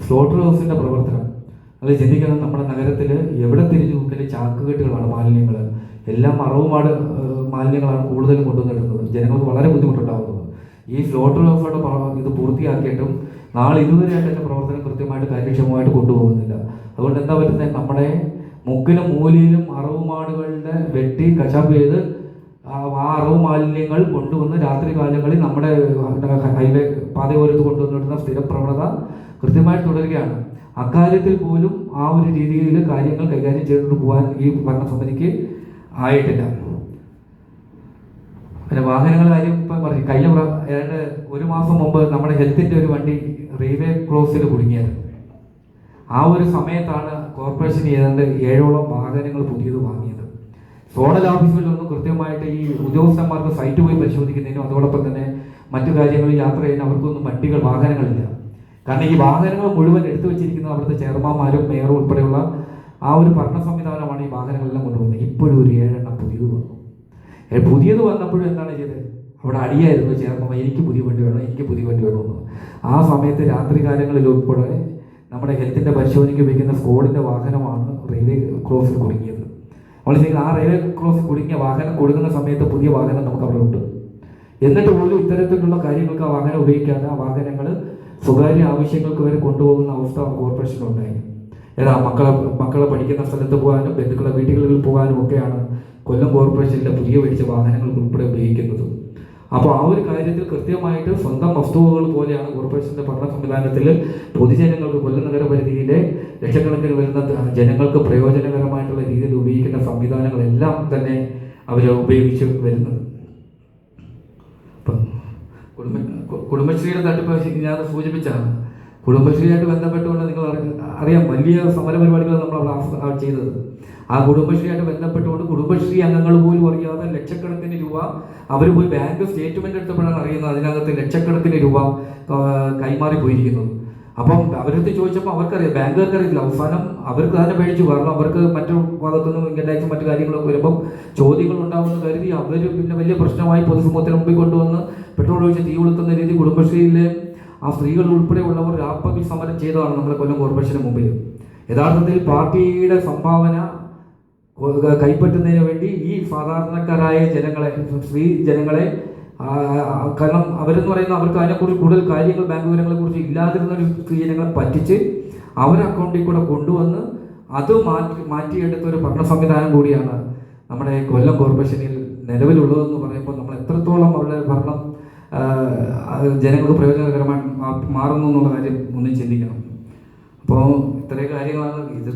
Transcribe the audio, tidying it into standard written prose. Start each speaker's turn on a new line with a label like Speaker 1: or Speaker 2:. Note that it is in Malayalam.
Speaker 1: സ്ലോട്ടർ ഹൗസിൻ്റെ പ്രവർത്തനം അത് ചിന്തിക്കണം. നമ്മുടെ നഗരത്തിൽ എവിടെ തിരിഞ്ഞു നോക്കിയാലും ചാക്കുകെട്ടുകളാണ്, മാലിന്യങ്ങൾ എല്ലാം അറവുമാട് മാലിന്യങ്ങളാണ് കൂടുതലും കൊണ്ടുവന്നിടുന്നത്. ജനങ്ങൾക്ക് വളരെ ബുദ്ധിമുട്ടുണ്ടാകുന്നത്. ഈ സ്ലോട്ടർ ഹൗസോടെ ഇത് പൂർത്തിയാക്കിയിട്ടും നാളെ ഇതുവരെയായിട്ട് എൻ്റെ പ്രവർത്തനം കൃത്യമായിട്ട് കാര്യക്ഷമമായിട്ട് കൊണ്ടുപോകുന്നില്ല. അതുകൊണ്ട് എന്താ പറ്റുന്നത്, നമ്മുടെ മുക്കിലും മൂലയിലും അറവുമാടുകളുടെ വെട്ടി കശാപ്പ് ചെയ്ത് ആ അറവ് മാലിന്യങ്ങൾ കൊണ്ടുവന്ന് രാത്രി കാലങ്ങളിൽ നമ്മുടെ ഹൈവേ പാതയോരത്ത് കൊണ്ടുവന്നിടുന്ന സ്ഥിര പ്രവണത കൃത്യമായിട്ട് തുടരുകയാണ്. അക്കാര്യത്തിൽ പോലും ആ ഒരു രീതിയിൽ കാര്യങ്ങൾ കൈകാര്യം ചെയ്തുകൊണ്ട് പോകാൻ ഈ ഭരണസമിതിക്ക് ആയിട്ടില്ല. പിന്നെ വാഹനങ്ങളുടെ കാര്യം ഇപ്പം പറഞ്ഞു. കഴിഞ്ഞ ഏതാണ്ട് ഒരു മാസം മുമ്പ് നമ്മുടെ ഹെൽത്തിൻ്റെ ഒരു വണ്ടി റെയിൽവേ ക്രോസിൽ കുടുങ്ങിയത്. ആ ഒരു സമയത്താണ് കോർപ്പറേഷൻ ഏതാണ്ട് 7ഓളം വാഹനങ്ങൾ പുതിയത് വാങ്ങിയത്. സോണൽ ഓഫീസുകളിലൊന്നും കൃത്യമായിട്ട് ഈ ഉദ്യോഗസ്ഥന്മാർക്ക് സൈറ്റ് പോയി പരിശോധിക്കുന്നതിനും അതോടൊപ്പം തന്നെ മറ്റു കാര്യങ്ങളിൽ യാത്ര ചെയ്യുന്ന അവർക്കൊന്നും വാഹനങ്ങളില്ല. കാരണം ഈ വാഹനങ്ങൾ മുഴുവൻ എടുത്തു വെച്ചിരിക്കുന്നത് അവിടുത്തെ ചെയർമാന്മാരും മേയറും ഉൾപ്പെടെയുള്ള ആ ഒരു ഭരണ സംവിധാനമാണ് ഈ വാഹനങ്ങളെല്ലാം കൊണ്ടുപോകുന്നത്. ഇപ്പോഴും ഒരു 7 എണ്ണം പുതിയത് വന്നപ്പോഴും എന്താണ് ചെയ്തത്, അവിടെ അടിയായിരുന്നു ചെയർമാൻ, എനിക്ക് പുതിയ വണ്ടി വേണമെന്ന്. ആ സമയത്ത് രാത്രി കാലങ്ങളിൽ ഉൾപ്പെടെ നമ്മുടെ ഹെൽത്തിൻ്റെ പരിശോധനയ്ക്ക് വയ്ക്കുന്ന സ്ക്വാഡിൻ്റെ വാഹനമാണ് റെയിൽവേ ക്രോസിൽ കുടുങ്ങിയത്. നമ്മൾ ചെയ്യുന്നത് ആ റെയിൽവേ ക്രോസിൽ കുടുങ്ങിയ വാഹനം കൊടുക്കുന്ന സമയത്ത് പുതിയ വാഹനം നമുക്ക് അവിടെ ഉണ്ട്. എന്നിട്ട് പോലും ഇത്തരത്തിലുള്ള കാര്യങ്ങൾക്ക് ആ വാഹനം ഉപയോഗിക്കാതെ ആ വാഹനങ്ങൾ സ്വകാര്യ ആവശ്യങ്ങൾക്ക് വരെ കൊണ്ടുപോകുന്ന അവസ്ഥ കോർപ്പറേഷനുണ്ടായി. മക്കളെ പഠിക്കുന്ന സ്ഥലത്ത് പോകാനും ബന്ധുക്കളെ വീടുകളിൽ പോകാനും ഒക്കെയാണ് കൊല്ലം കോർപ്പറേഷനിലെ പുതിയ മേടിച്ച വാഹനങ്ങൾക്ക് ഉൾപ്പെടെ ഉപയോഗിക്കുന്നത്. അപ്പോൾ ആ ഒരു കാര്യത്തിൽ കൃത്യമായിട്ട് സ്വന്തം വസ്തുവകൾ പോലെയാണ് കോർപ്പറേഷൻ്റെ ഭരണ സംവിധാനത്തിൽ പൊതുജനങ്ങൾക്ക് കൊല്ലം നഗരപരിധിയിലെ ലക്ഷക്കണക്കിന് വരുന്ന ജനങ്ങൾക്ക് പ്രയോജനകരമായിട്ടുള്ള രീതിയിൽ ഉപയോഗിക്കുന്ന സംവിധാനങ്ങളെല്ലാം തന്നെ അവർ ഉപയോഗിച്ച് വരുന്നത്. കുടുംബശ്രീയുടെ തട്ടിപ്പ് ഞാൻ സൂചിപ്പിച്ചാണ്. കുടുംബശ്രീയായിട്ട് ബന്ധപ്പെട്ടുകൊണ്ട് നിങ്ങൾ അറിയാം, വലിയ സമര പരിപാടികൾ നമ്മൾ അവിടെ ചെയ്തത്. ആ കുടുംബശ്രീയായിട്ട് ബന്ധപ്പെട്ടുകൊണ്ട് കുടുംബശ്രീ അംഗങ്ങൾ പോലും അറിയാതെ ലക്ഷക്കണക്കിന് രൂപ അവർ പോയി ബാങ്ക് സ്റ്റേറ്റ്മെന്റ് എടുത്തപ്പോഴാണ് അറിയുന്നത് അതിനകത്ത് ലക്ഷക്കണക്കിന് രൂപ കൈമാറി പോയിരിക്കുന്നത്. അപ്പം അവരടുത്ത് ചോദിച്ചപ്പോൾ അവർക്കറിയാം, ബാങ്കുകാർക്ക് അറിയില്ല. അവസാനം അവർക്ക് തന്നെ പേടിച്ചു. കാരണം അവർക്ക് മറ്റു ഭാഗത്തുനിന്നും ഇൻകം ടാക്സും മറ്റു കാര്യങ്ങളൊക്കെ വരുമ്പം ചോദ്യങ്ങൾ ഉണ്ടാവുമെന്ന് കരുതി അവർ പിന്നെ വലിയ പ്രശ്നമായി പൊതുസമൂഹത്തിന് മുമ്പിൽ കൊണ്ടുവന്ന് പെട്രോൾ ഒഴിച്ച് തീ കൊളുത്തുന്ന രീതി കുടുംബശ്രീയിലെ ആ സ്ത്രീകൾ ഉൾപ്പെടെയുള്ളവർ രാപ്പകൽ സമരം ചെയ്തതാണ് നമ്മുടെ കൊല്ലം കോർപ്പറേഷന് മുമ്പിൽ. യഥാർത്ഥത്തിൽ പാർട്ടിയുടെ സംഭാവന കൈപ്പറ്റുന്നതിന് വേണ്ടി ഈ സാധാരണക്കാരായ ജനങ്ങളെ കാരണം അവരെന്ന് പറയുന്ന അവർക്ക് അതിനെക്കുറിച്ച് കൂടുതൽ കാര്യങ്ങൾ ബാങ്ക് വിവരങ്ങളെ കുറിച്ച് ഇല്ലാതിരുന്ന ഒരു സ്ത്രീ ജനങ്ങളെ പറ്റിച്ച് അവരുടെ അക്കൗണ്ടിൽ കൂടെ കൊണ്ടുവന്ന് അത് മാറ്റിയെടുത്ത ഒരു ഭരണ സംവിധാനം കൂടിയാണ് നമ്മുടെ കൊല്ലം കോർപ്പറേഷനിൽ നിലവിലുള്ളതെന്ന് പറയുമ്പോൾ നമ്മൾ എത്രത്തോളം അവരുടെ ഭരണം ജനങ്ങൾക്ക് പ്രയോജനകരമായി മാറുന്നു എന്നുള്ള കാര്യം ഒന്ന് ചിന്തിക്കണം. അപ്പോൾ ഇത്രയും കാര്യങ്ങളാണ് ഇതിൽ